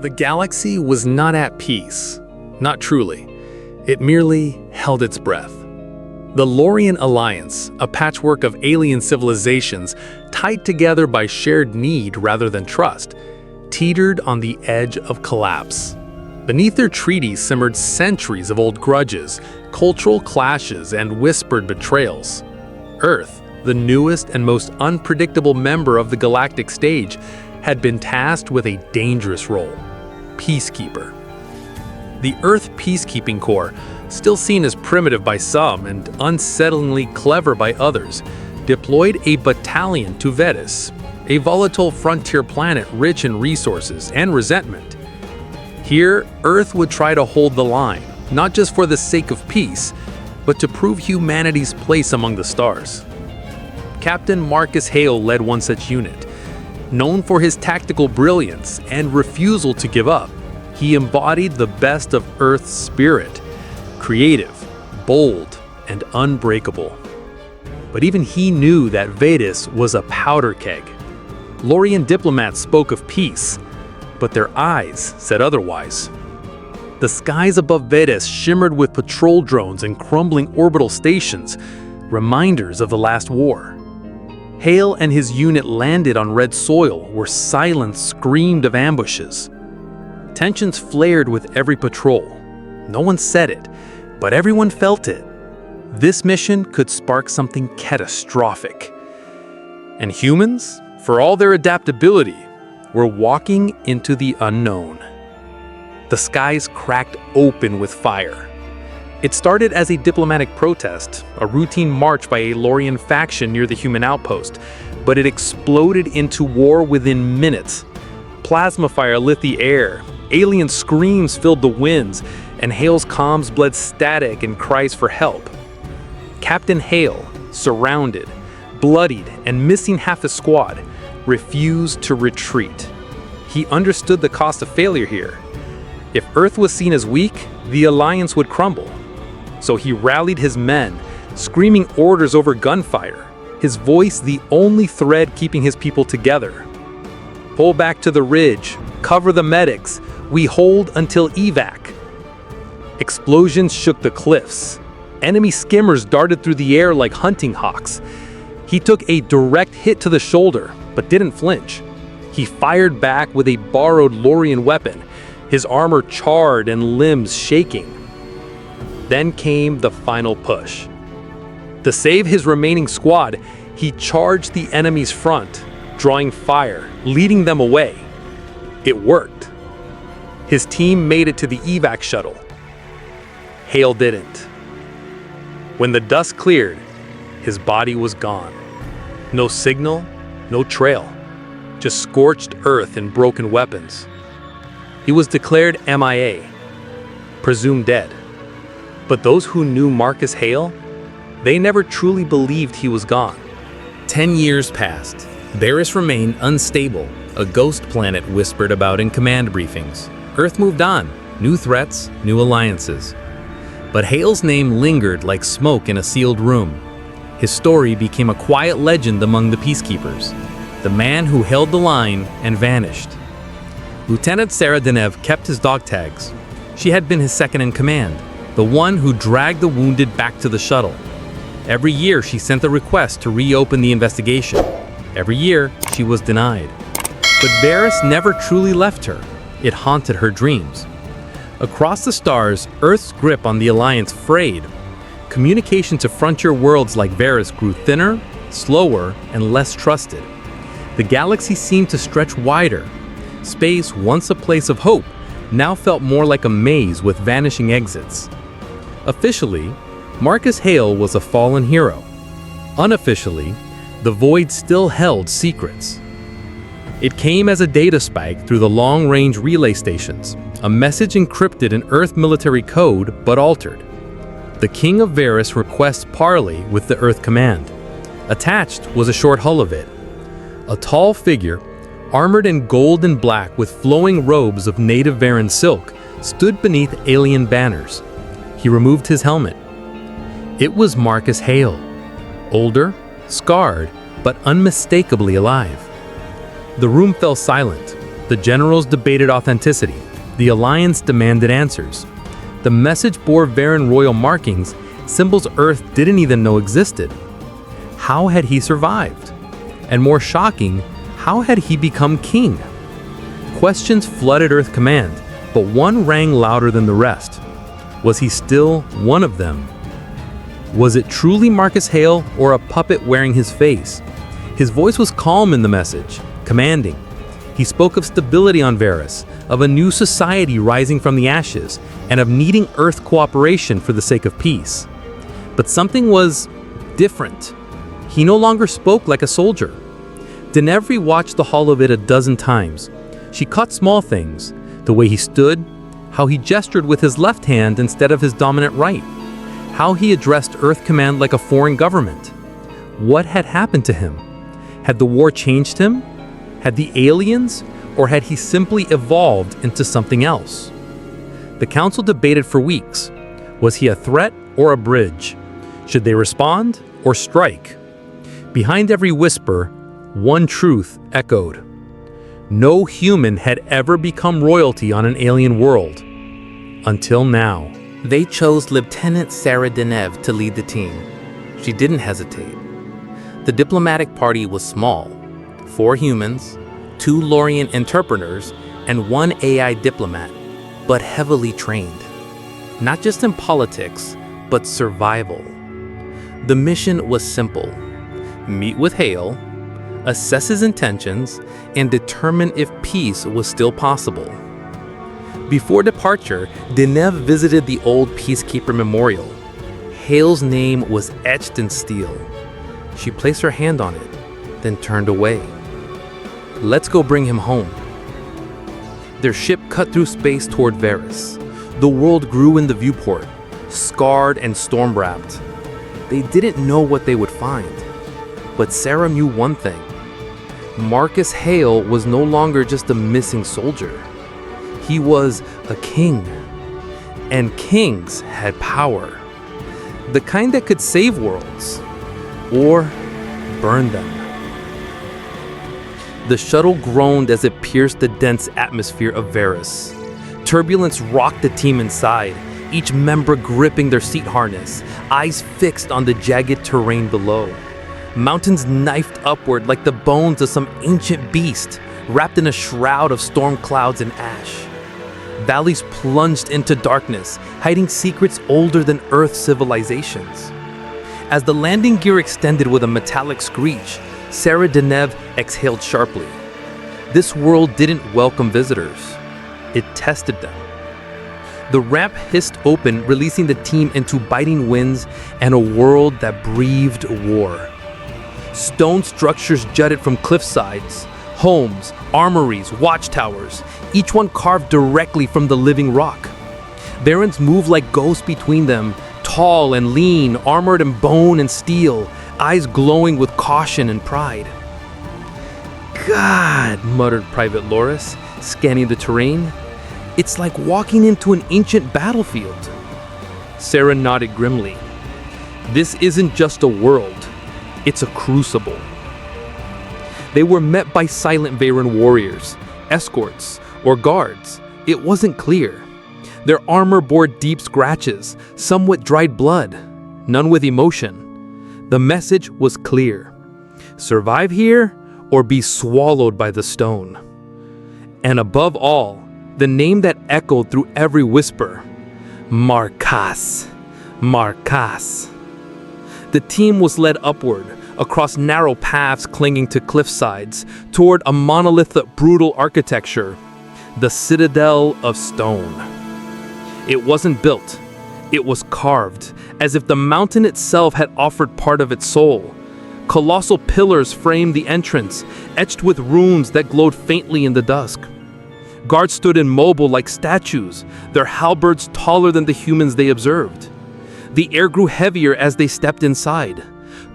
The galaxy was not at peace. Not truly. It merely held its breath. The Lorian Alliance, a patchwork of alien civilizations tied together by shared need rather than trust, teetered on the edge of collapse. Beneath their treaties simmered centuries of old grudges, cultural clashes, and whispered betrayals. Earth, the newest and most unpredictable member of the galactic stage, had been tasked with a dangerous role: peacekeeper. The Earth Peacekeeping Corps, still seen as primitive by some and unsettlingly clever by others, deployed a battalion to Vetus, a volatile frontier planet rich in resources and resentment. Here, Earth would try to hold the line, not just for the sake of peace, but to prove humanity's place among the stars. Captain Marcus Hale led one such unit. Known for his tactical brilliance and refusal to give up, he embodied the best of Earth's spirit: creative, bold, and unbreakable. But even he knew that Vetus was a powder keg. Lorian diplomats spoke of peace, but their eyes said otherwise. The skies above Vetus shimmered with patrol drones and crumbling orbital stations, reminders of the last war. Hale and his unit landed on red soil where silence screamed of ambushes. Tensions flared with every patrol. No one said it, but everyone felt it. This mission could spark something catastrophic. And humans, for all their adaptability, were walking into the unknown. The skies cracked open with fire. It started as a diplomatic protest, a routine march by a Lorian faction near the human outpost, but it exploded into war within minutes. Plasma fire lit the air, alien screams filled the winds, and Hale's comms bled static and cries for help. Captain Hale, surrounded, bloodied, and missing half his squad, refused to retreat. He understood the cost of failure here. If Earth was seen as weak, the Alliance would crumble. So he rallied his men, screaming orders over gunfire, his voice the only thread keeping his people together. Pull back to the ridge, cover the medics, we hold until evac. Explosions shook the cliffs. Enemy skimmers darted through the air like hunting hawks. He took a direct hit to the shoulder, but didn't flinch. He fired back with a borrowed Lorian weapon, his armor charred and limbs shaking. Then came the final push. To save his remaining squad, he charged the enemy's front, drawing fire, leading them away. It worked. His team made it to the evac shuttle. Hale didn't. When the dust cleared, his body was gone. No signal, no trail, just scorched earth and broken weapons. He was declared MIA, presumed dead. But those who knew Marcus Hale, they never truly believed he was gone. 10 years passed. Varys remained unstable, a ghost planet whispered about in command briefings. Earth moved on, new threats, new alliances. But Hale's name lingered like smoke in a sealed room. His story became a quiet legend among the peacekeepers, the man who held the line and vanished. Lieutenant Sarah Denev kept his dog tags. She had been his second in command, the one who dragged the wounded back to the shuttle. Every year she sent a request to reopen the investigation. Every year she was denied. But Varys never truly left her. It haunted her dreams. Across the stars, Earth's grip on the Alliance frayed. Communication to frontier worlds like Varys grew thinner, slower, and less trusted. The galaxy seemed to stretch wider. Space, once a place of hope, now felt more like a maze with vanishing exits. Officially, Marcus Hale was a fallen hero. Unofficially, the Void still held secrets. It came as a data spike through the long-range relay stations, a message encrypted in Earth military code but altered. The King of Varys requests parley with the Earth Command. Attached was a short hull of it. A tall figure, armored in gold and black with flowing robes of native Varan silk, stood beneath alien banners. He removed his helmet. It was Marcus Hale, older, scarred, but unmistakably alive. The room fell silent. The generals debated authenticity. The alliance demanded answers. The message bore Varen royal markings, symbols Earth didn't even know existed. How had he survived? And more shocking, how had he become king? Questions flooded Earth Command, but one rang louder than the rest. Was he still one of them? Was it truly Marcus Hale or a puppet wearing his face? His voice was calm in the message, commanding. He spoke of stability on Varys, of a new society rising from the ashes, and of needing Earth cooperation for the sake of peace. But something was different. He no longer spoke like a soldier. Denevri watched the Hall of It a dozen times. She caught small things, the way he stood, how he gestured with his left hand instead of his dominant right, how he addressed Earth Command like a foreign government. What had happened to him? Had the war changed him? Had the aliens, or had he simply evolved into something else? The council debated for weeks. Was he a threat or a bridge? Should they respond or strike? Behind every whisper, one truth echoed. No human had ever become royalty on an alien world. Until now. They chose Lieutenant Sarah Deneuve to lead the team. She didn't hesitate. The diplomatic party was small. 4 humans, 2 Lorien interpreters, and 1 AI diplomat, but heavily trained. Not just in politics, but survival. The mission was simple. Meet with Hale, assess his intentions, and determine if peace was still possible. Before departure, Deneuve visited the old Peacekeeper Memorial. Hale's name was etched in steel. She placed her hand on it, then turned away. Let's go bring him home. Their ship cut through space toward Varys. The world grew in the viewport, scarred and storm-wrapped. They didn't know what they would find. But Sarah knew one thing. Marcus Hale was no longer just a missing soldier. He was a king. And kings had power. The kind that could save worlds. Or burn them. The shuttle groaned as it pierced the dense atmosphere of Varys. Turbulence rocked the team inside, each member gripping their seat harness, eyes fixed on the jagged terrain below. Mountains knifed upward like the bones of some ancient beast, wrapped in a shroud of storm clouds and ash. Valleys plunged into darkness, hiding secrets older than Earth's civilizations. As the landing gear extended with a metallic screech, Sarah Deneuve exhaled sharply. This world didn't welcome visitors. It tested them. The ramp hissed open, releasing the team into biting winds and a world that breathed war. Stone structures jutted from cliff sides, homes, armories, watchtowers, each one carved directly from the living rock. Varens moved like ghosts between them, tall and lean, armored in bone and steel, eyes glowing with caution and pride. God, muttered Private Loris, scanning the terrain. It's like walking into an ancient battlefield. Sarah nodded grimly. This isn't just a world. It's a crucible. They were met by silent Varen warriors, escorts, or guards. It wasn't clear. Their armor bore deep scratches, some with dried blood, none with emotion. The message was clear. Survive here or be swallowed by the stone. And above all, the name that echoed through every whisper, Marcus. Marcus. The team was led upward, across narrow paths clinging to cliff sides, toward a monolith of brutal architecture, the Citadel of Stone. It wasn't built, it was carved, as if the mountain itself had offered part of its soul. Colossal pillars framed the entrance, etched with runes that glowed faintly in the dusk. Guards stood immobile like statues, their halberds taller than the humans they observed. The air grew heavier as they stepped inside.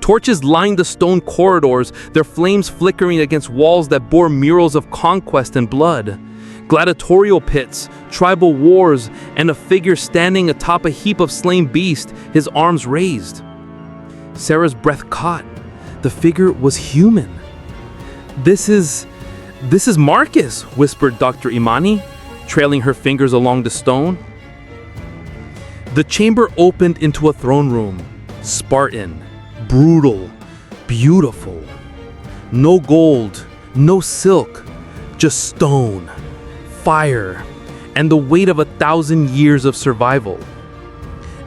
Torches lined the stone corridors, their flames flickering against walls that bore murals of conquest and blood. Gladiatorial pits, tribal wars, and a figure standing atop a heap of slain beasts, his arms raised. Sarah's breath caught. The figure was human. This "This is Marcus," whispered Dr. Imani, trailing her fingers along the stone. The chamber opened into a throne room, Spartan, brutal, beautiful. No gold, no silk, just stone, fire, and the weight of 1,000 years of survival.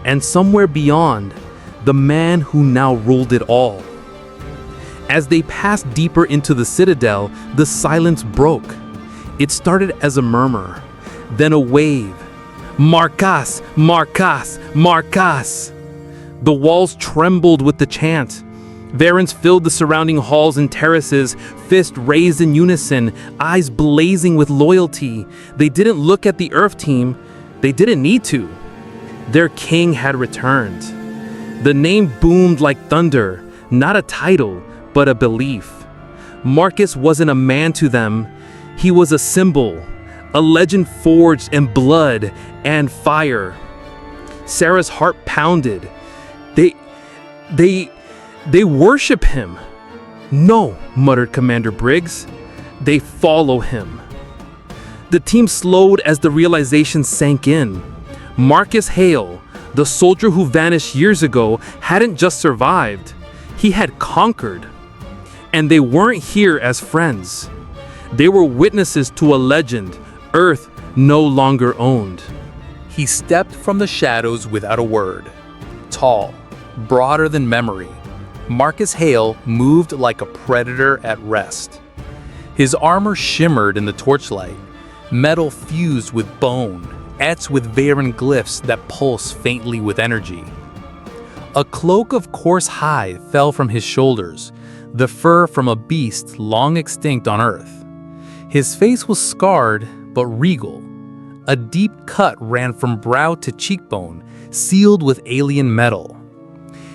And somewhere beyond, the man who now ruled it all. As they passed deeper into the citadel, the silence broke. It started as a murmur, then a wave. "Marcas, Marcas, Marcas!" The walls trembled with the chant. Varens filled the surrounding halls and terraces, fists raised in unison, eyes blazing with loyalty. They didn't look at the Earth team. They didn't need to. Their king had returned. The name boomed like thunder, not a title, but a belief. Marcus wasn't a man to them. He was a symbol, a legend forged in blood and fire. Sarah's heart pounded. They worship him. "No," muttered Commander Briggs. "They follow him." The team slowed as the realization sank in. Marcus Hale, the soldier who vanished years ago, hadn't just survived. He had conquered. And they weren't here as friends. They were witnesses to a legend Earth no longer owned. He stepped from the shadows without a word. Tall, broader than memory, Marcus Hale moved like a predator at rest. His armor shimmered in the torchlight, metal fused with bone, etched with Varen glyphs that pulse faintly with energy. A cloak of coarse hide fell from his shoulders, the fur from a beast long extinct on Earth. His face was scarred but regal. A deep cut ran from brow to cheekbone, sealed with alien metal.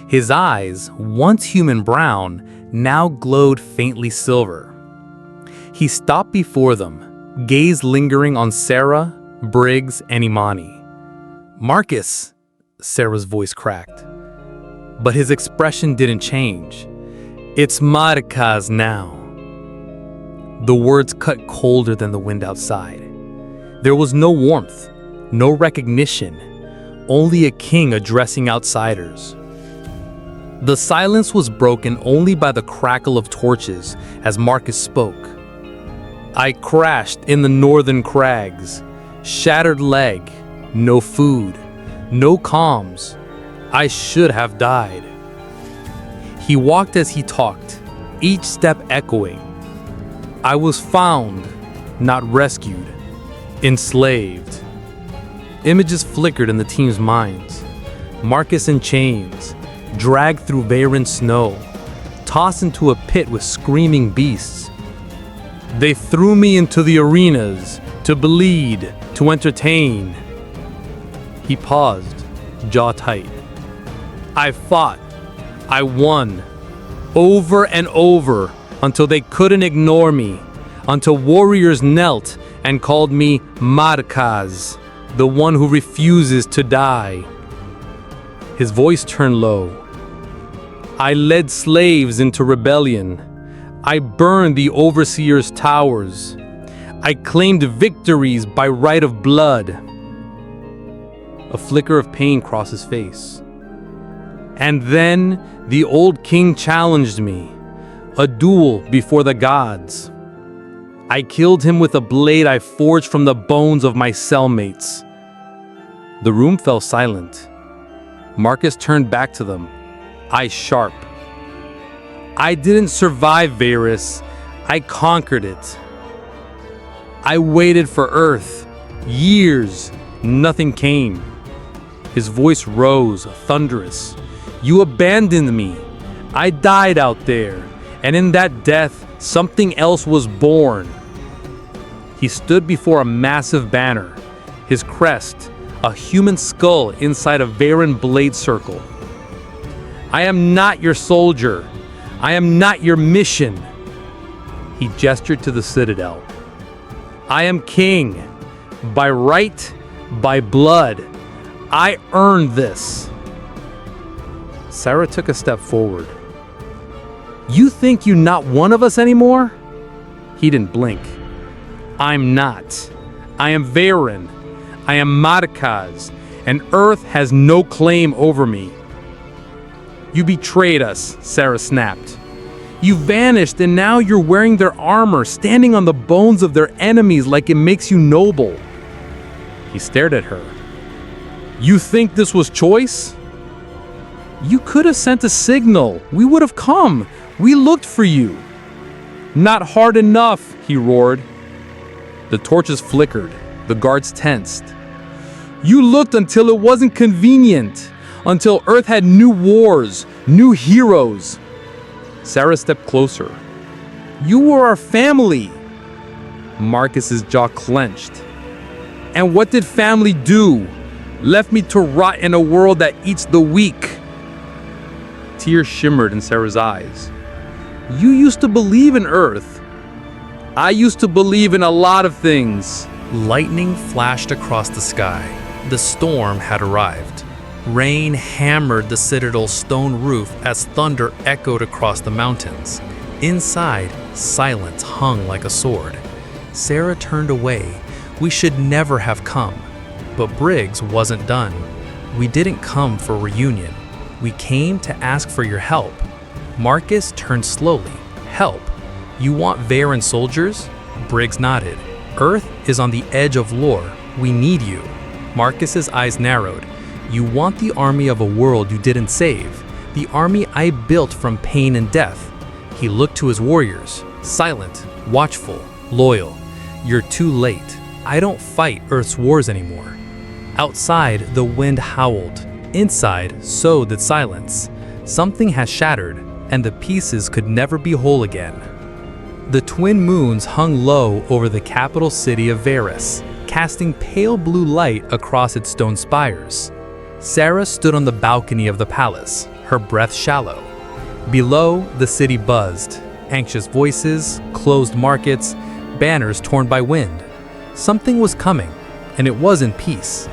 His eyes, once human brown, now glowed faintly silver. He stopped before them, gaze lingering on Sarah, Briggs, and Imani. "Marcus," Sarah's voice cracked. But his expression didn't change. "It's Marcas now." The words cut colder than the wind outside. There was no warmth, no recognition, only a king addressing outsiders. The silence was broken only by the crackle of torches as Marcus spoke. "I crashed in the northern crags, shattered leg, no food, no comms. I should have died." He walked as he talked, each step echoing. "I was found, not rescued, enslaved." Images flickered in the team's minds. Marcus in chains, dragged through Varen snow, tossed into a pit with screaming beasts. "They threw me into the arenas, to bleed, to entertain." He paused, jaw tight. "I fought. I won. Over and over, until they couldn't ignore me, until warriors knelt and called me Marcas, the one who refuses to die." His voice turned low. "I led slaves into rebellion. I burned the overseer's towers. I claimed victories by right of blood." A flicker of pain crossed his face. "And then the old king challenged me, a duel before the gods. I killed him with a blade I forged from the bones of my cellmates." The room fell silent. Marcus turned back to them, eyes sharp. "I didn't survive Varys. I conquered it. I waited for Earth. Years. Nothing came." His voice rose, thunderous. "You abandoned me. I died out there. And in that death, something else was born." He stood before a massive banner, his crest, a human skull inside a Varen blade circle. "I am not your soldier. I am not your mission." He gestured to the citadel. "I am king. By right, by blood. I earned this." Sarah took a step forward. "You think you're not one of us anymore?" He didn't blink. I'm not. I am Varen. I am Markaz, and Earth has no claim over me. You betrayed us, Sarah snapped. You vanished, and now you're wearing their armor, standing on the bones of their enemies like it makes you noble. He stared at her. You think this was choice? You could have sent a signal. We would have come. We looked for you. Not hard enough, he roared. The torches flickered. The guards tensed. You looked until it wasn't convenient, until Earth had new wars, new heroes. Sarah stepped closer. You were our family. Marcus's jaw clenched. And what did family do? Left me to rot in a world that eats the weak. Tears shimmered in Sarah's eyes. You used to believe in Earth. I used to believe in a lot of things. Lightning flashed across the sky. The storm had arrived. Rain hammered the citadel's stone roof as thunder echoed across the mountains. Inside, silence hung like a sword. Sarah turned away. We should never have come. But Briggs wasn't done. We didn't come for reunion. We came to ask for your help. Marcus turned slowly. Help? You want Varen soldiers? Briggs nodded. Earth is on the edge of lore. We need you. Marcus's eyes narrowed. You want the army of a world you didn't save. The army I built from pain and death. He looked to his warriors. Silent, watchful, loyal. You're too late. I don't fight Earth's wars anymore. Outside, the wind howled. Inside, so did silence. Something has shattered, and the pieces could never be whole again. The twin moons hung low over the capital city of Varys, casting pale blue light across its stone spires. Sarah stood on the balcony of the palace, her breath shallow. Below, the city buzzed. Anxious voices, closed markets, banners torn by wind. Something was coming, and it wasn't peace.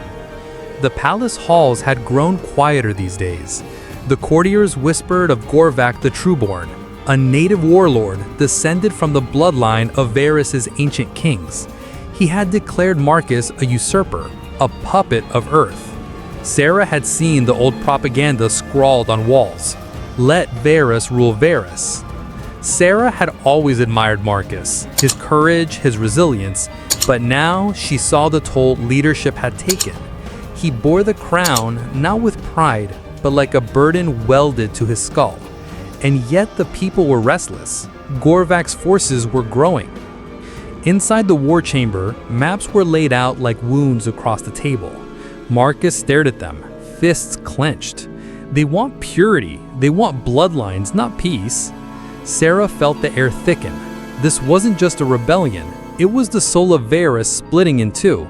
The palace halls had grown quieter these days. The courtiers whispered of Gorvak the Trueborn, a native warlord descended from the bloodline of Varys' ancient kings. He had declared Marcus a usurper, a puppet of Earth. Sarah had seen the old propaganda scrawled on walls. Let Varys rule Varys. Sarah had always admired Marcus, his courage, his resilience, but now she saw the toll leadership had taken. He bore the crown not with pride, but like a burden welded to his skull. And yet the people were restless. Gorvak's forces were growing. Inside the war chamber, maps were laid out like wounds across the table. Marcus stared at them, fists clenched. They want purity, they want bloodlines, not peace. Sarah felt the air thicken. This wasn't just a rebellion, it was the soul of Varys splitting in two.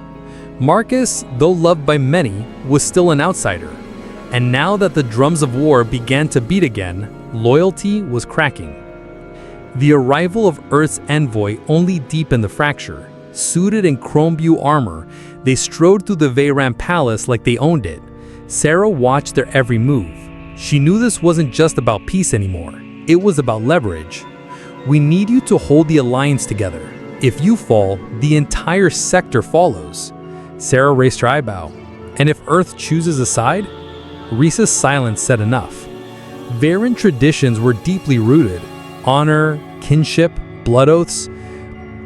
Marcus, though loved by many, was still an outsider. And now that the drums of war began to beat again, loyalty was cracking. The arrival of Earth's envoy only deepened the fracture. Suited in chrome-blue armor, they strode through the Veyran palace like they owned it. Sarah watched their every move. She knew this wasn't just about peace anymore. It was about leverage. We need you to hold the alliance together. If you fall, the entire sector follows. Sarah raised her eyebrow. And if Earth chooses a side? Rhys's silence said enough. Veyran traditions were deeply rooted. Honor, kinship, blood oaths.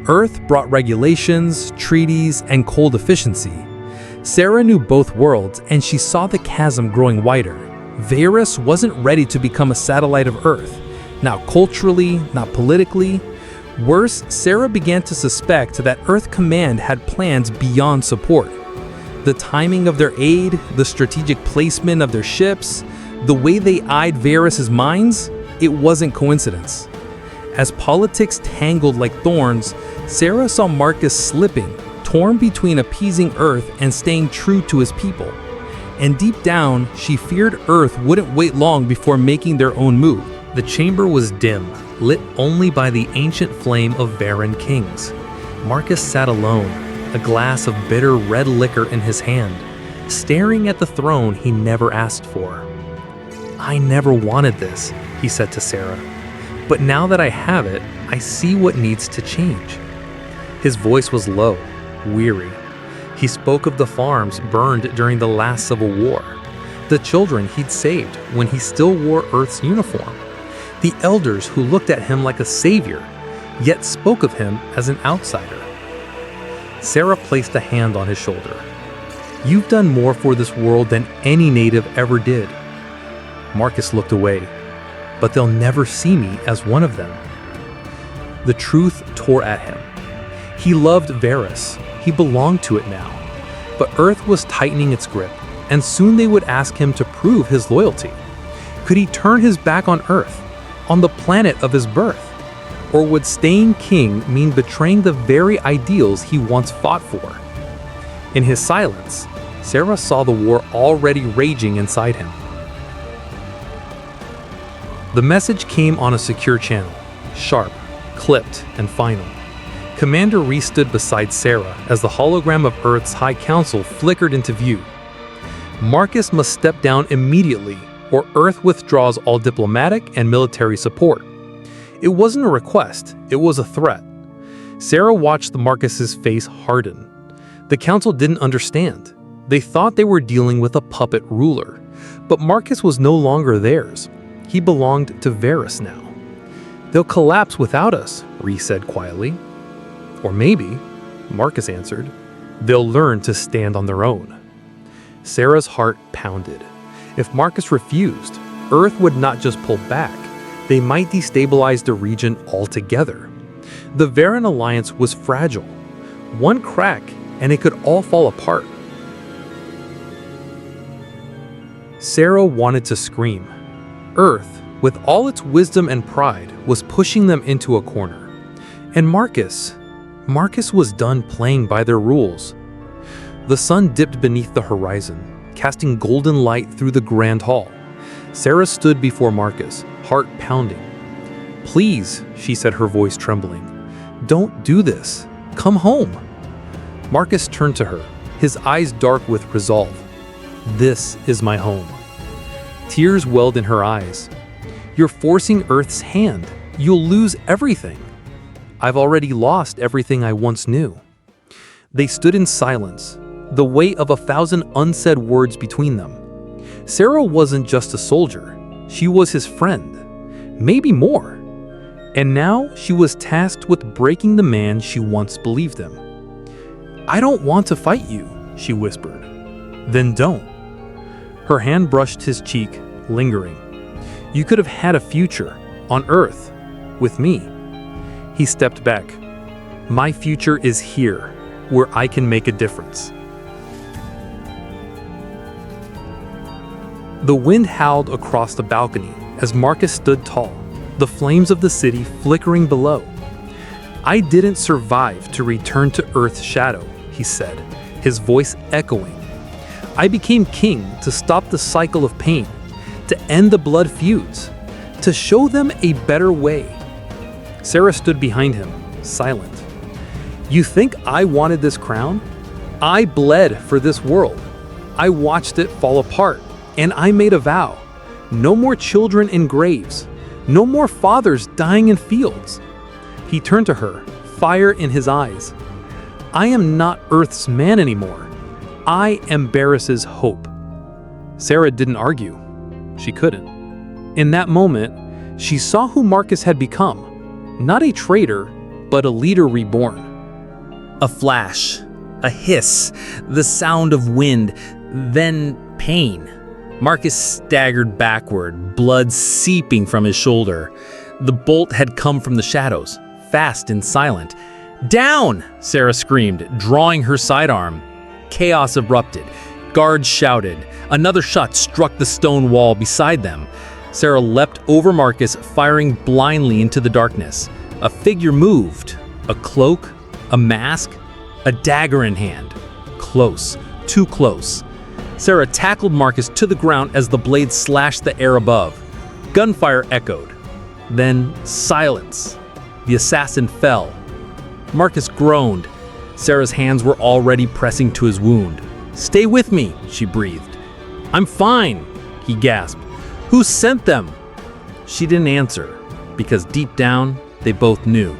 Earth brought regulations, treaties, and cold efficiency. Sarah knew both worlds, and she saw the chasm growing wider. Varys wasn't ready to become a satellite of Earth. Not culturally, not politically. Worse, Sarah began to suspect that Earth Command had plans beyond support. The timing of their aid, the strategic placement of their ships, the way they eyed Varys' mines, it wasn't coincidence. As politics tangled like thorns, Sarah saw Marcus slipping, torn between appeasing Earth and staying true to his people. And deep down, she feared Earth wouldn't wait long before making their own move. The chamber was dim, lit only by the ancient flame of Veyran kings. Marcus sat alone, a glass of bitter red liquor in his hand, staring at the throne he never asked for. I never wanted this, he said to Sarah. But now that I have it, I see what needs to change." His voice was low, weary. He spoke of the farms burned during the last civil war, the children he'd saved when he still wore Earth's uniform, the elders who looked at him like a savior, yet spoke of him as an outsider. Sarah placed a hand on his shoulder. "You've done more for this world than any native ever did." Marcus looked away. "But they'll never see me as one of them." The truth tore at him. He loved Varys. He belonged to it now. But Earth was tightening its grip, and soon they would ask him to prove his loyalty. Could he turn his back on Earth, on the planet of his birth? Or would staying king mean betraying the very ideals he once fought for? In his silence, Sarah saw the war already raging inside him. The message came on a secure channel, sharp, clipped, and final. Commander Rhys stood beside Sarah as the hologram of Earth's High Council flickered into view. "Marcus must step down immediately, or Earth withdraws all diplomatic and military support." It wasn't a request, it was a threat. Sarah watched Marcus's face harden. The council didn't understand. They thought they were dealing with a puppet ruler. But Marcus was no longer theirs. He belonged to Varys now. "They'll collapse without us," Rhys said quietly. "Or maybe," Marcus answered, "they'll learn to stand on their own." Sarah's heart pounded. If Marcus refused, Earth would not just pull back. They might destabilize the region altogether. The Varen alliance was fragile. One crack, and it could all fall apart. Sarah wanted to scream. Earth, with all its wisdom and pride, was pushing them into a corner. And Marcus was done playing by their rules. The sun dipped beneath the horizon, casting golden light through the grand hall. Sarah stood before Marcus, heart pounding. "Please," she said, her voice trembling, "don't do this. Come home." Marcus turned to her, his eyes dark with resolve. "This is my home." Tears welled in her eyes. "You're forcing Earth's hand. You'll lose everything." "I've already lost everything I once knew." They stood in silence, the weight of 1,000 unsaid words between them. Sarah wasn't just a soldier. She was his friend. Maybe more. And now she was tasked with breaking the man she once believed in. "I don't want to fight you," she whispered. "Then don't." Her hand brushed his cheek, lingering. "You could have had a future, on Earth, with me." He stepped back. "My future is here, where I can make a difference." The wind howled across the balcony as Marcus stood tall, the flames of the city flickering below. "I didn't survive to return to Earth's shadow," he said, his voice echoing. "I became king to stop the cycle of pain, to end the blood feuds, to show them a better way." Sarah stood behind him, silent. "You think I wanted this crown? I bled for this world. I watched it fall apart, and I made a vow. No more children in graves. No more fathers dying in fields." He turned to her, fire in his eyes. "I am not Earth's man anymore. I am Varys's hope." Sarah didn't argue. She couldn't. In that moment, she saw who Marcus had become. Not a traitor, but a leader reborn. A flash, a hiss, the sound of wind, then pain. Marcus staggered backward, blood seeping from his shoulder. The bolt had come from the shadows, fast and silent. "Down!" Sarah screamed, drawing her sidearm. Chaos erupted. Guards shouted. Another shot struck the stone wall beside them. Sarah leapt over Marcus, firing blindly into the darkness. A figure moved. A cloak, a mask, a dagger in hand. Close, too close. Sarah tackled Marcus to the ground as the blade slashed the air above. Gunfire echoed. Then silence. The assassin fell. Marcus groaned. Sarah's hands were already pressing to his wound. "Stay with me," she breathed. "I'm fine," he gasped. "Who sent them?" She didn't answer, because deep down, They both knew.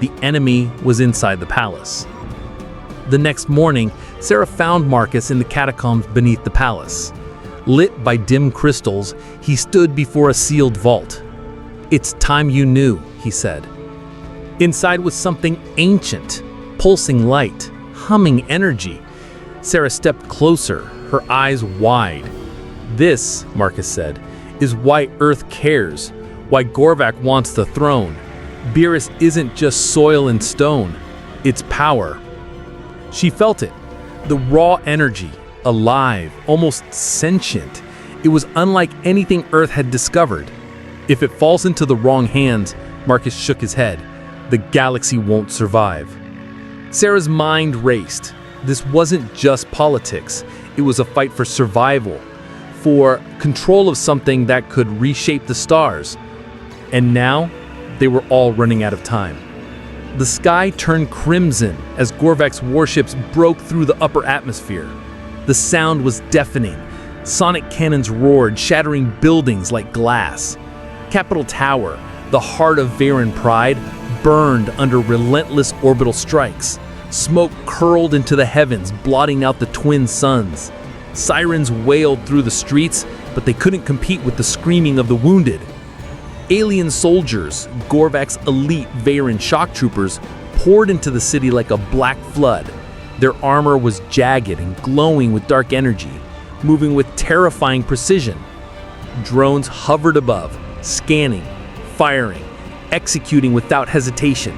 The enemy was inside the palace. The next morning, Sarah found Marcus in the catacombs beneath the palace. Lit by dim crystals, he stood before a sealed vault. "It's time you knew," he said. Inside was something ancient, pulsing light, humming energy. Sarah stepped closer, her eyes wide. "This," Marcus said, "is why Earth cares, why Gorvak wants the throne. Beerus isn't just soil and stone, it's power." She felt it, the raw energy, alive, almost sentient. It was unlike anything Earth had discovered. If it falls into the wrong hands, Marcus shook his head, the galaxy won't survive. Sarah's mind raced. This wasn't just politics. It was a fight for survival, for control of something that could reshape the stars. And now, they were all running out of time. The sky turned crimson as Gorvak's warships broke through the upper atmosphere. The sound was deafening. Sonic cannons roared, shattering buildings like glass. Capitol Tower, the heart of Varen pride, burned under relentless orbital strikes. Smoke curled into the heavens, blotting out the twin suns. Sirens wailed through the streets, but they couldn't compete with the screaming of the wounded. Alien soldiers, Gorvak's elite Varen shock troopers, poured into the city like a black flood. Their armor was jagged and glowing with dark energy, moving with terrifying precision. Drones hovered above, scanning, firing, executing without hesitation.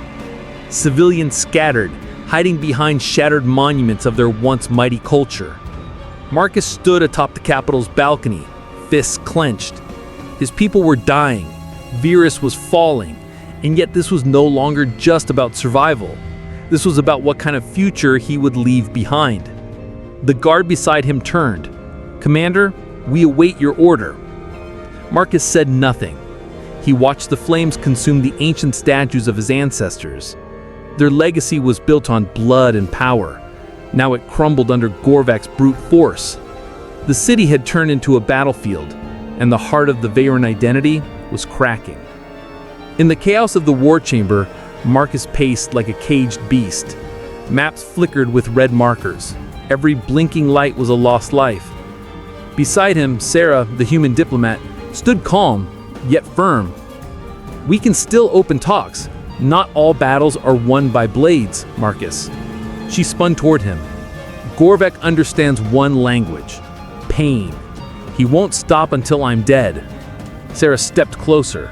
Civilians scattered, hiding behind shattered monuments of their once mighty culture. Marcus stood atop the Capitol's balcony, fists clenched. His people were dying. Beerus was falling, and yet this was no longer just about survival. This was about what kind of future he would leave behind. The guard beside him turned. "Commander, we await your order." Marcus said nothing. He watched the flames consume the ancient statues of his ancestors. Their legacy was built on blood and power. Now it crumbled under Gorvak's brute force. The city had turned into a battlefield, and the heart of the Varen identity was cracking. In the chaos of the war chamber, Marcus paced like a caged beast. Maps flickered with red markers. Every blinking light was a lost life. Beside him, Sarah, the human diplomat, stood calm, yet firm. "We can still open talks. Not all battles are won by blades, Marcus." She spun toward him. "Gorvak understands one language: pain. He won't stop until I'm dead." Sarah stepped closer.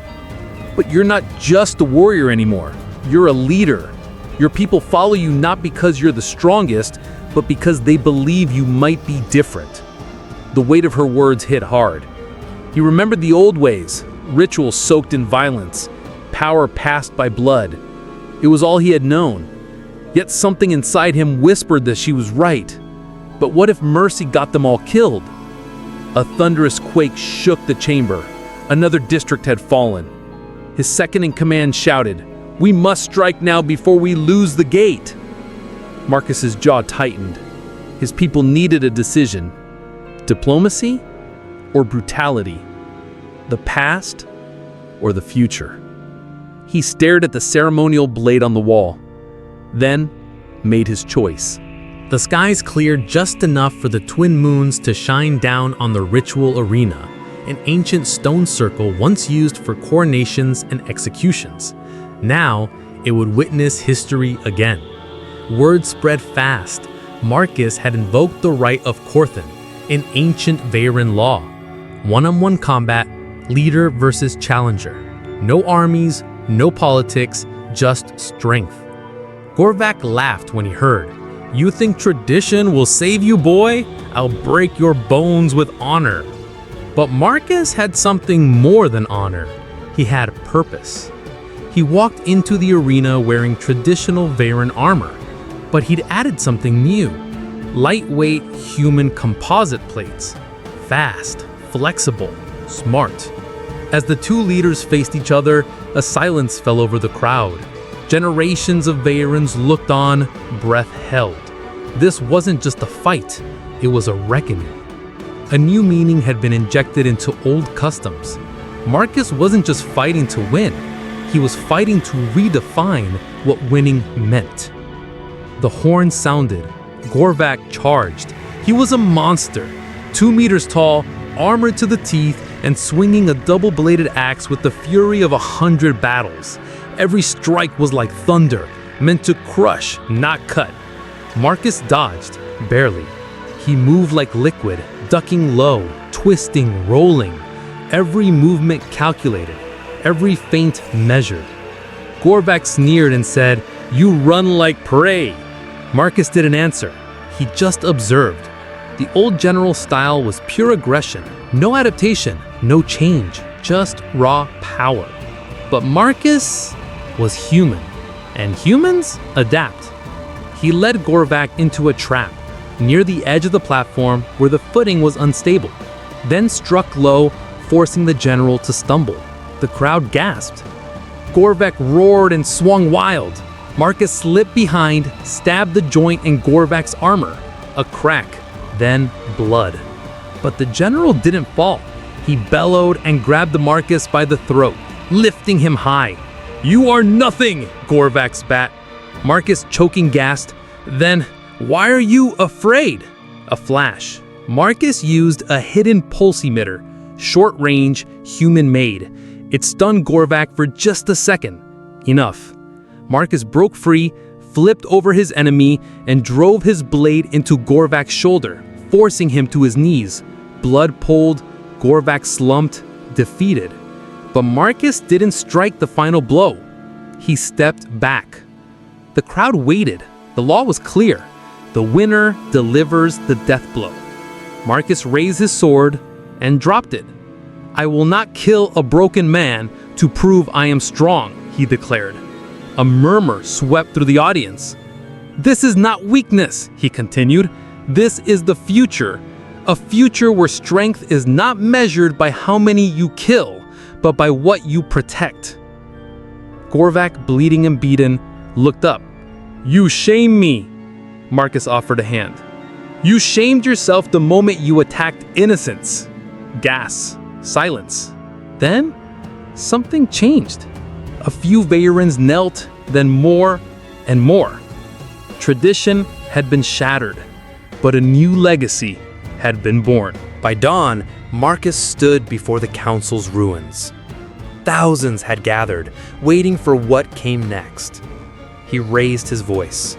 "But you're not just a warrior anymore. You're a leader. Your people follow you not because you're the strongest, but because they believe you might be different." The weight of her words hit hard. He remembered the old ways, rituals soaked in violence, power passed by blood. It was all he had known. Yet something inside him whispered that she was right. But what if mercy got them all killed? A thunderous quake shook the chamber. Another district had fallen. His second-in-command shouted, "We must strike now before we lose the gate." Marcus's jaw tightened. His people needed a decision. Diplomacy or brutality? The past or the future? He stared at the ceremonial blade on the wall, then made his choice. The skies cleared just enough for the twin moons to shine down on the ritual arena, an ancient stone circle once used for coronations and executions. Now, it would witness history again. Word spread fast. Marcus had invoked the right of Korthan, an ancient Varen law. One-on-one combat, leader versus challenger. No armies, no politics, just strength. Gorvak laughed when he heard, "You think tradition will save you, boy? I'll break your bones with honor." But Marcus had something more than honor. He had purpose. He walked into the arena wearing traditional Varen armor, but he'd added something new. Lightweight human composite plates. Fast, flexible, smart. As the two leaders faced each other, a silence fell over the crowd. Generations of Varens looked on, breath held. This wasn't just a fight, it was a reckoning. A new meaning had been injected into old customs. Marcus wasn't just fighting to win, He was fighting to redefine what winning meant. The horn sounded. Gorvak charged. He was a monster, 2 meters tall, armored to the teeth, and swinging a double-bladed axe with the fury of 100 battles. Every strike was like thunder, meant to crush, not cut. Marcus dodged, barely. He moved like liquid, ducking low, twisting, rolling. Every movement calculated, every feint measured. Gorvak sneered and said, "You run like prey." Marcus didn't answer. He just observed. The old general's style was pure aggression. No adaptation, no change, just raw power. But Marcus was human, and humans adapt. He led Gorvak into a trap, near the edge of the platform where the footing was unstable, then struck low, forcing the general to stumble. The crowd gasped. Gorvak roared and swung wild. Marcus slipped behind, stabbed the joint in Gorvak's armor. A crack, then blood. But the general didn't fall. He bellowed and grabbed Marcus by the throat, lifting him high. "You are nothing!" Gorvak spat. Marcus choking gasped. "Then why are you afraid?" A flash. Marcus used a hidden pulse emitter, short range, human-made. It stunned Gorvak for just a second. Enough. Marcus broke free, flipped over his enemy, and drove his blade into Gorvak's shoulder, forcing him to his knees. Blood pooled, Gorvak slumped, defeated. But Marcus didn't strike the final blow. He stepped back. The crowd waited. The law was clear. The winner delivers the death blow. Marcus raised his sword and dropped it. "I will not kill a broken man to prove I am strong," he declared. A murmur swept through the audience. "This is not weakness," he continued. "This is the future. A future where strength is not measured by how many you kill, but by what you protect." Gorvak, bleeding and beaten, looked up. "You shame me," Marcus offered a hand. "You shamed yourself the moment you attacked innocence." Gas. Silence. Then, something changed. A few veterans knelt, then more and more. Tradition had been shattered, but a new legacy had been born. By dawn, Marcus stood before the council's ruins. Thousands had gathered, waiting for what came next. He raised his voice.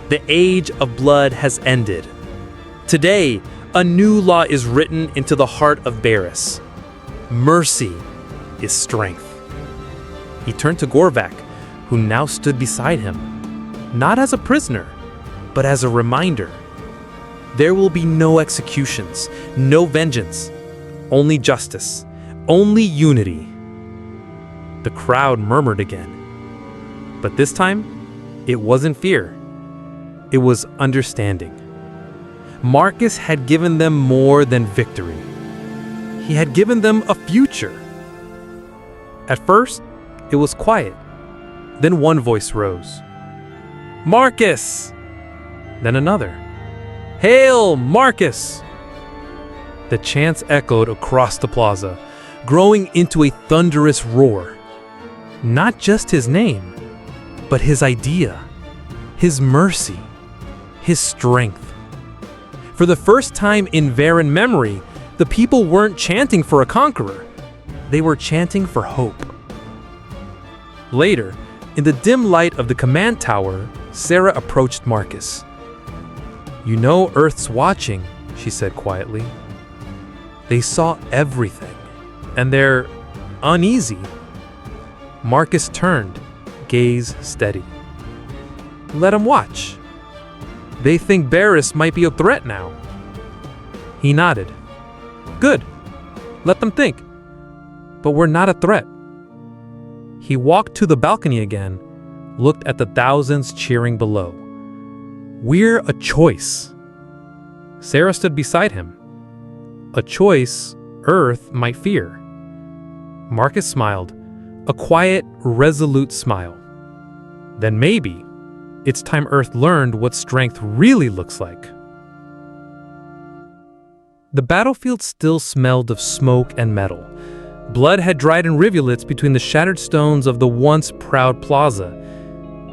"The age of blood has ended. Today, a new law is written into the heart of Barris. Mercy is strength." He turned to Gorvak, who now stood beside him, not as a prisoner, but as a reminder. There will be no executions, no vengeance, only justice, only unity. The crowd murmured again. But this time, it wasn't fear. It was understanding. Marcus had given them more than victory. He had given them a future. At first, it was quiet. Then one voice rose. "Marcus!" Then another. "Hail, Marcus!" The chants echoed across the plaza, growing into a thunderous roar. Not just his name, but his idea, his mercy, his strength. For the first time in Varan memory, the people weren't chanting for a conqueror. They were chanting for hope. Later, in the dim light of the command tower, Sarah approached Marcus. "You know Earth's watching," she said quietly. "They saw everything, and they're uneasy." Marcus turned, gaze steady. "Let them watch. They think Barris might be a threat now." He nodded. "Good. Let them think. But we're not a threat." He walked to the balcony again, looked at the thousands cheering below. "We're a choice." Sarah stood beside him. "A choice Earth might fear." Marcus smiled, a quiet, resolute smile. "Then maybe it's time Earth learned what strength really looks like." The battlefield still smelled of smoke and metal. Blood had dried in rivulets between the shattered stones of the once proud plaza.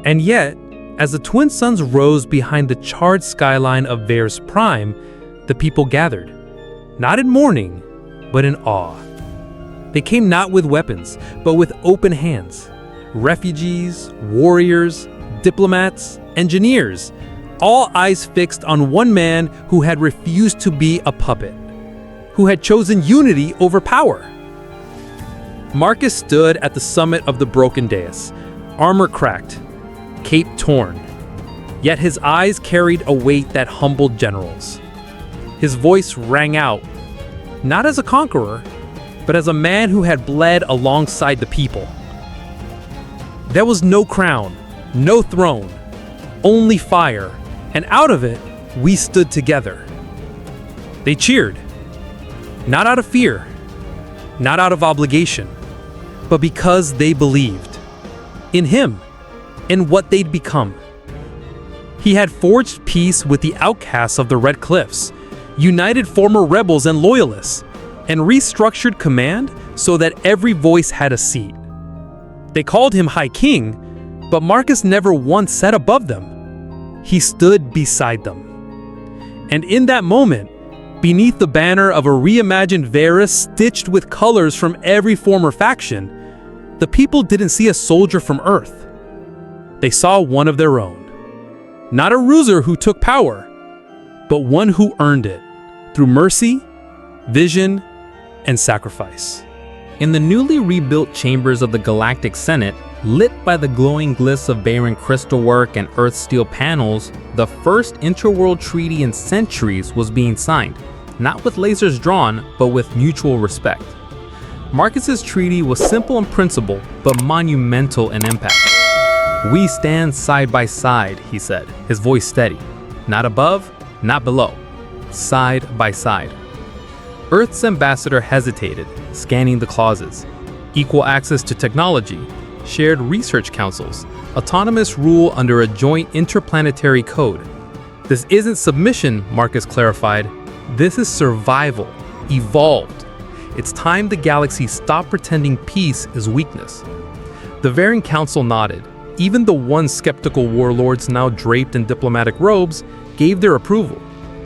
And yet, as the twin suns rose behind the charred skyline of Ver's Prime, the people gathered, not in mourning, but in awe. They came not with weapons, but with open hands. Refugees, warriors, diplomats, engineers, all eyes fixed on one man who had refused to be a puppet, who had chosen unity over power. Marcus stood at the summit of the broken dais, armor cracked, cape torn, yet his eyes carried a weight that humbled generals. His voice rang out, not as a conqueror, but as a man who had bled alongside the people. There was no crown, no throne, only fire, and out of it, we stood together. They cheered, not out of fear, not out of obligation, but because they believed in him, in what they'd become. He had forged peace with the outcasts of the Red Cliffs, united former rebels and loyalists, and restructured command so that every voice had a seat. They called him High King, but Marcus never once sat above them. He stood beside them. And in that moment, beneath the banner of a reimagined Varus stitched with colors from every former faction, the people didn't see a soldier from Earth. They saw one of their own. Not a ruser who took power, but one who earned it through mercy, vision, and sacrifice. In the newly rebuilt chambers of the Galactic Senate, lit by the glowing gliss of barren crystalwork and earth steel panels, the first interworld treaty in centuries was being signed, not with lasers drawn, but with mutual respect. Marcus's treaty was simple in principle, but monumental in impact. "We stand side by side," he said, his voice steady. "Not above, not below. Side by side." Earth's ambassador hesitated, scanning the clauses. Equal access to technology, shared research councils, autonomous rule under a joint interplanetary code. "This isn't submission," Marcus clarified. "This is survival, evolved. It's time the galaxy stopped pretending peace is weakness." The Varian Council nodded. Even the once skeptical warlords, now draped in diplomatic robes, gave their approval.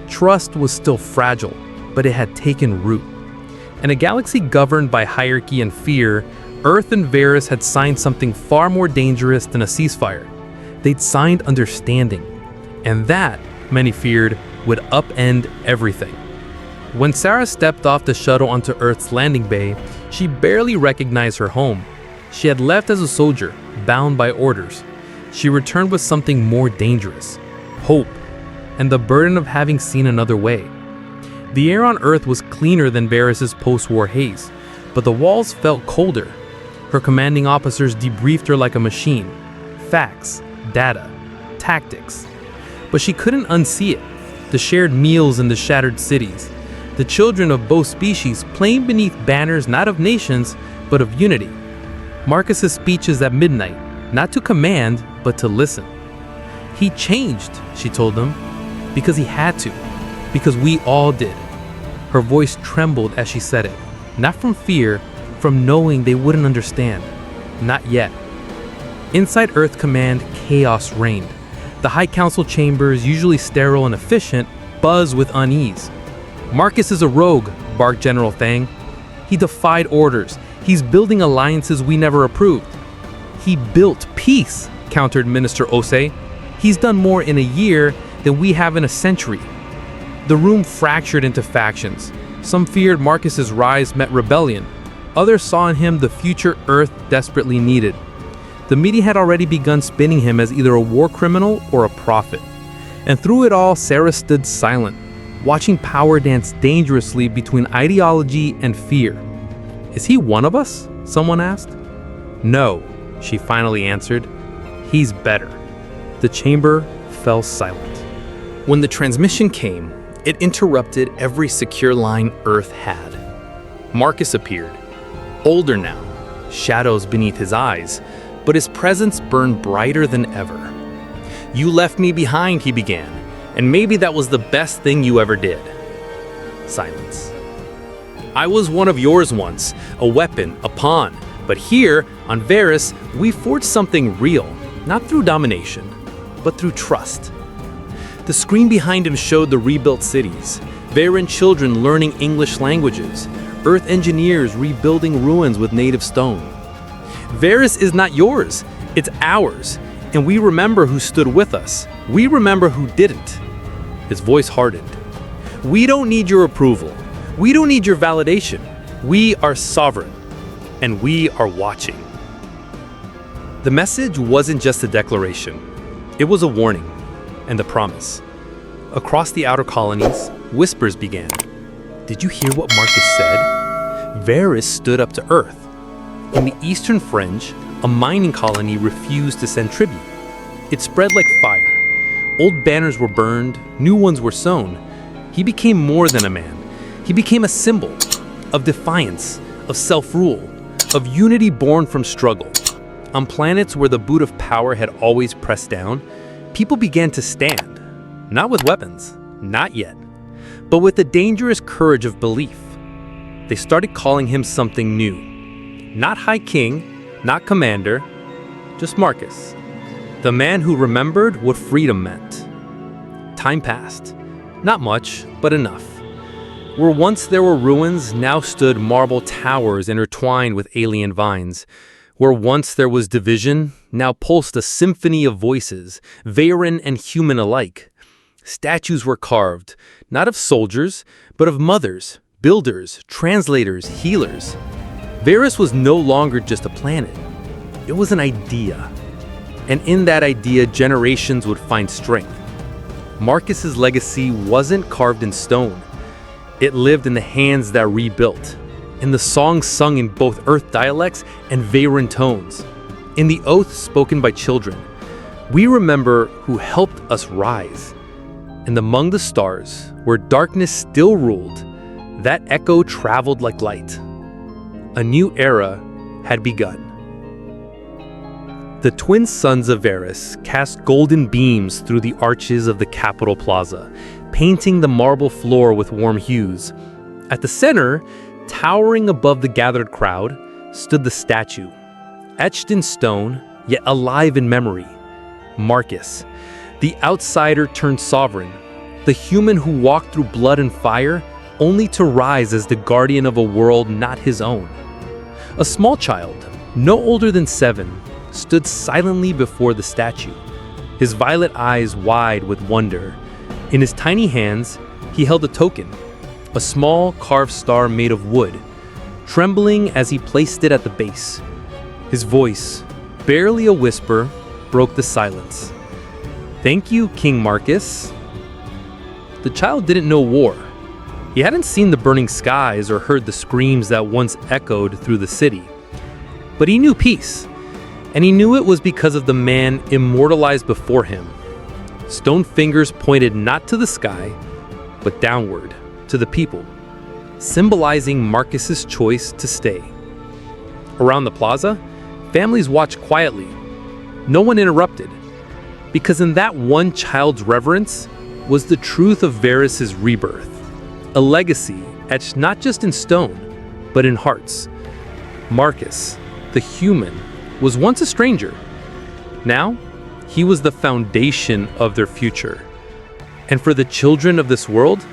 Trust was still fragile, but it had taken root. In a galaxy governed by hierarchy and fear, Earth and Varus had signed something far more dangerous than a ceasefire. They'd signed understanding, and that, many feared, would upend everything. When Sarah stepped off the shuttle onto Earth's landing bay, she barely recognized her home. She had left as a soldier, bound by orders. She returned with something more dangerous: hope, and the burden of having seen another way. The air on Earth was cleaner than Varus's post-war haze, but the walls felt colder. Her commanding officers debriefed her like a machine. Facts, data, tactics. But she couldn't unsee it. The shared meals in the shattered cities. The children of both species playing beneath banners not of nations, but of unity. Marcus's speeches at midnight, not to command, but to listen. He changed, she told them, because he had to, because we all did. Her voice trembled as she said it, not from fear, from knowing they wouldn't understand. Not yet. Inside Earth Command, chaos reigned. The High Council chambers, usually sterile and efficient, buzzed with unease. "Marcus is a rogue," barked General Thang. "He defied orders. He's building alliances we never approved." "He built peace," countered Minister Osei. "He's done more in a year than we have in a century." The room fractured into factions. Some feared Marcus's rise meant rebellion. Others saw in him the future Earth desperately needed. The media had already begun spinning him as either a war criminal or a prophet. And through it all, Sarah stood silent, watching power dance dangerously between ideology and fear. "Is he one of us?" someone asked. "No," she finally answered. "He's better." The chamber fell silent. When the transmission came, it interrupted every secure line Earth had. Marcus appeared, older now, shadows beneath his eyes, but his presence burned brighter than ever. "You left me behind," he began, "and maybe that was the best thing you ever did." Silence. I was one of yours once, a weapon, a pawn. But here, on Varys, we forged something real, not through domination, but through trust. The screen behind him showed the rebuilt cities, Varen children learning English languages, Earth engineers rebuilding ruins with native stone. Varys is not yours, it's ours, and we remember who stood with us. We remember who didn't. His voice hardened. We don't need your approval. We don't need your validation. We are sovereign, and we are watching. The message wasn't just a declaration. It was a warning and a promise. Across the outer colonies, whispers began. Did you hear what Marcus said? Varys stood up to Earth. In the eastern fringe, a mining colony refused to send tribute. It spread like fire. Old banners were burned, new ones were sewn. He became more than a man. He became a symbol of defiance, of self-rule, of unity born from struggle. On planets where the boot of power had always pressed down, people began to stand, not with weapons, not yet, but with the dangerous courage of belief. They started calling him something new. Not High King, not Commander, just Marcus, the man who remembered what freedom meant. Time passed. Not much, but enough. Where once there were ruins, now stood marble towers intertwined with alien vines. Where once there was division, now pulsed a symphony of voices, Varen and human alike. Statues were carved, not of soldiers, but of mothers, builders, translators, healers. Varys was no longer just a planet. It was an idea. And in that idea, generations would find strength. Marcus's legacy wasn't carved in stone. It lived in the hands that rebuilt, in the songs sung in both Earth dialects and Varen tones, in the oaths spoken by children. We remember who helped us rise. And among the stars, where darkness still ruled, that echo traveled like light. A new era had begun. The twin sons of Varys cast golden beams through the arches of the Capitol Plaza, painting the marble floor with warm hues. At the center, towering above the gathered crowd, stood the statue, etched in stone, yet alive in memory. Marcus, the outsider turned sovereign, the human who walked through blood and fire, only to rise as the guardian of a world not his own. A small child, no older than 7, stood silently before the statue, his violet eyes wide with wonder. In his tiny hands, he held a token, a small carved star made of wood, trembling as he placed it at the base. His voice, barely a whisper, broke the silence. "Thank you, King Marcus." The child didn't know war. He hadn't seen the burning skies or heard the screams that once echoed through the city. But he knew peace, and he knew it was because of the man immortalized before him. Stone fingers pointed not to the sky, but downward, to the people, symbolizing Marcus's choice to stay. Around the plaza, families watched quietly. No one interrupted, because in that one child's reverence was the truth of Varys' rebirth, a legacy etched not just in stone, but in hearts. Marcus, the human, was once a stranger. Now, he was the foundation of their future. And for the children of this world,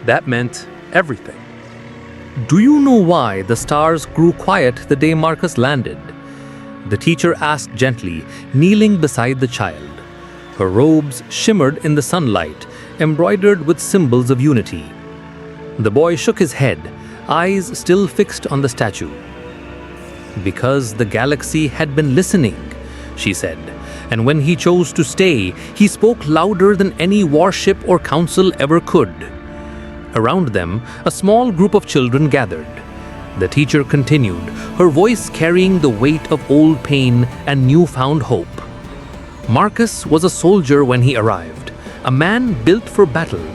that meant everything. Do you know why the stars grew quiet the day Marcus landed? The teacher asked gently, kneeling beside the child. Her robes shimmered in the sunlight, embroidered with symbols of unity. The boy shook his head, eyes still fixed on the statue. "Because the galaxy had been listening," she said, "and when he chose to stay, he spoke louder than any warship or council ever could." Around them, a small group of children gathered. The teacher continued, her voice carrying the weight of old pain and newfound hope. Marcus was a soldier when he arrived, a man built for battle.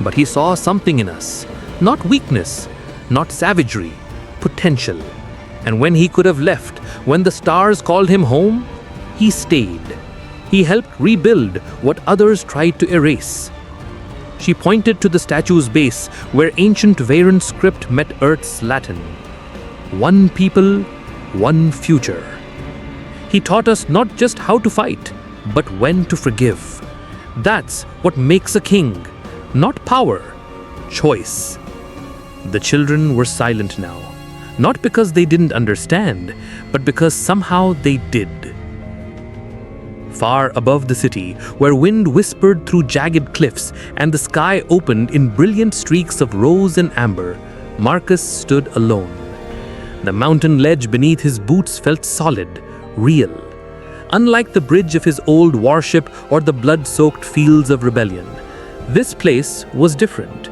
But he saw something in us, not weakness, not savagery, potential. And when he could have left, when the stars called him home, he stayed. He helped rebuild what others tried to erase. She pointed to the statue's base, where ancient Veyran script met Earth's Latin. One people, one future. He taught us not just how to fight, but when to forgive. That's what makes a king. Not power, choice. The children were silent now, not because they didn't understand, but because somehow they did. Far above the city, where wind whispered through jagged cliffs and the sky opened in brilliant streaks of rose and amber, Marcus stood alone. The mountain ledge beneath his boots felt solid, real. Unlike the bridge of his old warship or the blood-soaked fields of rebellion, this place was different.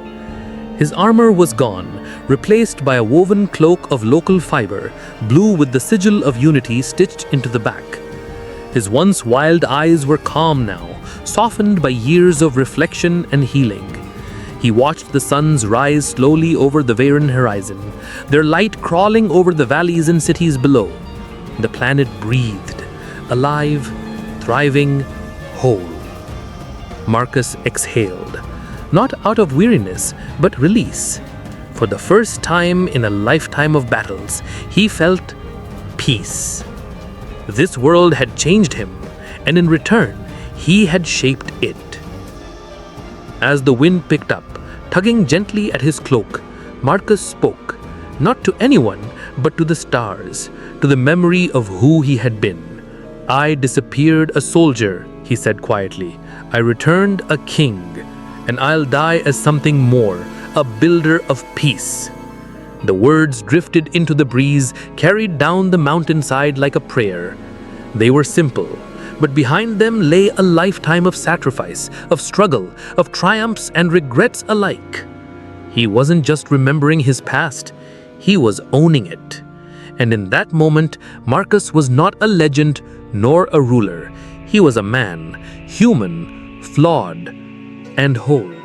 His armor was gone, replaced by a woven cloak of local fiber, blue with the sigil of unity stitched into the back. His once wild eyes were calm now, softened by years of reflection and healing. He watched the suns rise slowly over the Veyran horizon, their light crawling over the valleys and cities below. The planet breathed, alive, thriving, whole. Marcus exhaled, not out of weariness, but release. For the first time in a lifetime of battles, he felt peace. This world had changed him, and in return, he had shaped it. As the wind picked up, tugging gently at his cloak, Marcus spoke, not to anyone, but to the stars, to the memory of who he had been. I disappeared a soldier, he said quietly. I returned a king, and I'll die as something more, a builder of peace. The words drifted into the breeze, carried down the mountainside like a prayer. They were simple, but behind them lay a lifetime of sacrifice, of struggle, of triumphs and regrets alike. He wasn't just remembering his past, he was owning it. And in that moment, Marcus was not a legend nor a ruler. He was a man, human, flawed, and whole.